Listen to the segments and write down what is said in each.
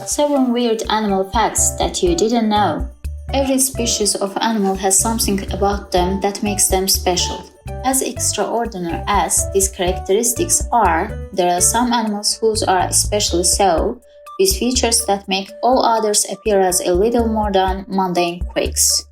7 weird animal facts that you didn't know. Every species of animal has something about them that makes them special. As extraordinary as these characteristics are, there are some animals whose are especially so, with features that make all others appear as a little more than mundane quirks.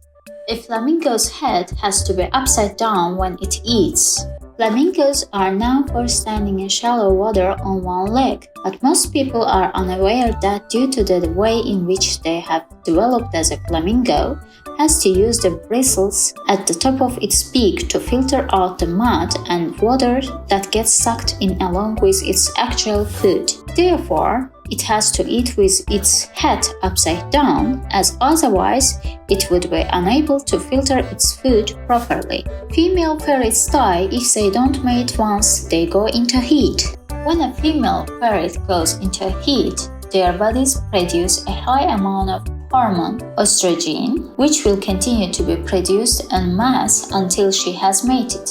A flamingo's head has to be upside down when it eats. Flamingos are known for standing in shallow water on one leg, but most people are unaware that due to the way in which they have developed as a flamingo, has to use the bristles at the top of its beak to filter out the mud and water that gets sucked in along with its actual food. Therefore, it has to eat with its head upside down, as otherwise it would be unable to filter its food properly. Female ferrets die if they don't mate once they go into heat. When a female ferret goes into heat, their bodies produce a high amount of hormone estrogen, which will continue to be produced en masse until she has mated.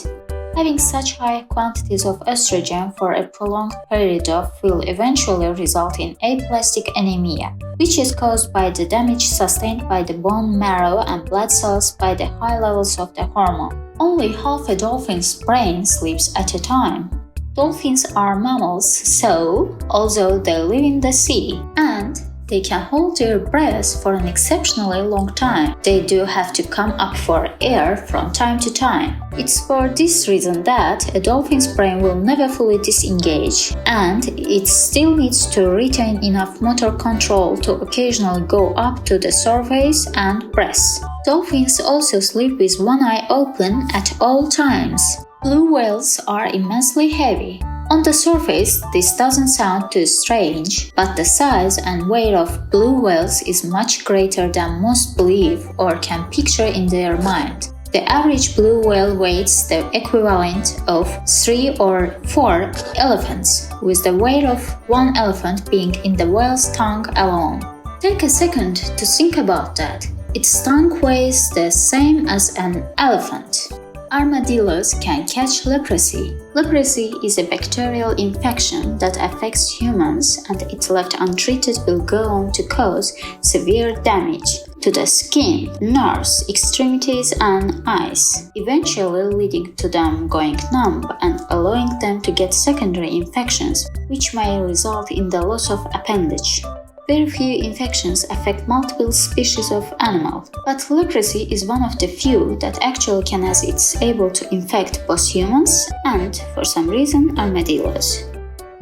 Having such high quantities of estrogen for a prolonged period will eventually result in aplastic anemia, which is caused by the damage sustained by the bone marrow and blood cells by the high levels of the hormone. Only half a dolphin's brain sleeps at a time. Dolphins are mammals, so although they live in the sea and they can hold their breath for an exceptionally long time, they do have to come up for air from time to time. It's for this reason that a dolphin's brain will never fully disengage, and it still needs to retain enough motor control to occasionally go up to the surface and breathe. Dolphins also sleep with one eye open at all times. Blue whales are immensely heavy. On the surface, this doesn't sound too strange, but the size and weight of blue whales is much greater than most believe or can picture in their mind. The average blue whale weighs the equivalent of 3 or 4 elephants, with the weight of one elephant being in the whale's tongue alone. Take a second to think about that. Its tongue weighs the same as an elephant. Armadillos can catch leprosy. Leprosy is a bacterial infection that affects humans, and if left untreated will go on to cause severe damage to the skin, nerves, extremities, and eyes, eventually leading to them going numb and allowing them to get secondary infections, which may result in the loss of appendage. Very few infections affect multiple species of animal, but leprosy is one of the few that actually can, as it's able to infect both humans and, for some reason, armadillos.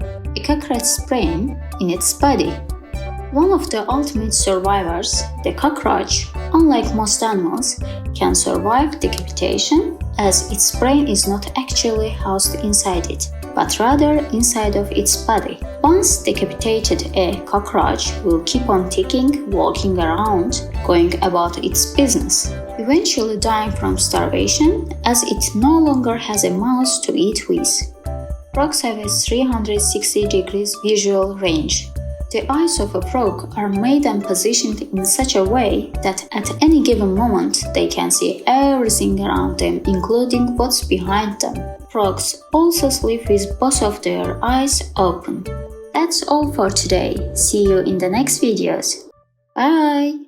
A cockroach's brain in its body. One of the ultimate survivors, the cockroach, unlike most animals, can survive decapitation, as its brain is not actually housed inside it, but rather inside of its body. Once decapitated, a cockroach will keep on ticking, walking around, going about its business, eventually dying from starvation as it no longer has a mouth to eat with. Frogs have a 360 degrees visual range. The eyes of a frog are made and positioned in such a way that at any given moment they can see everything around them, including what's behind them. Frogs also sleep with both of their eyes open. That's all for today. See you in the next videos. Bye!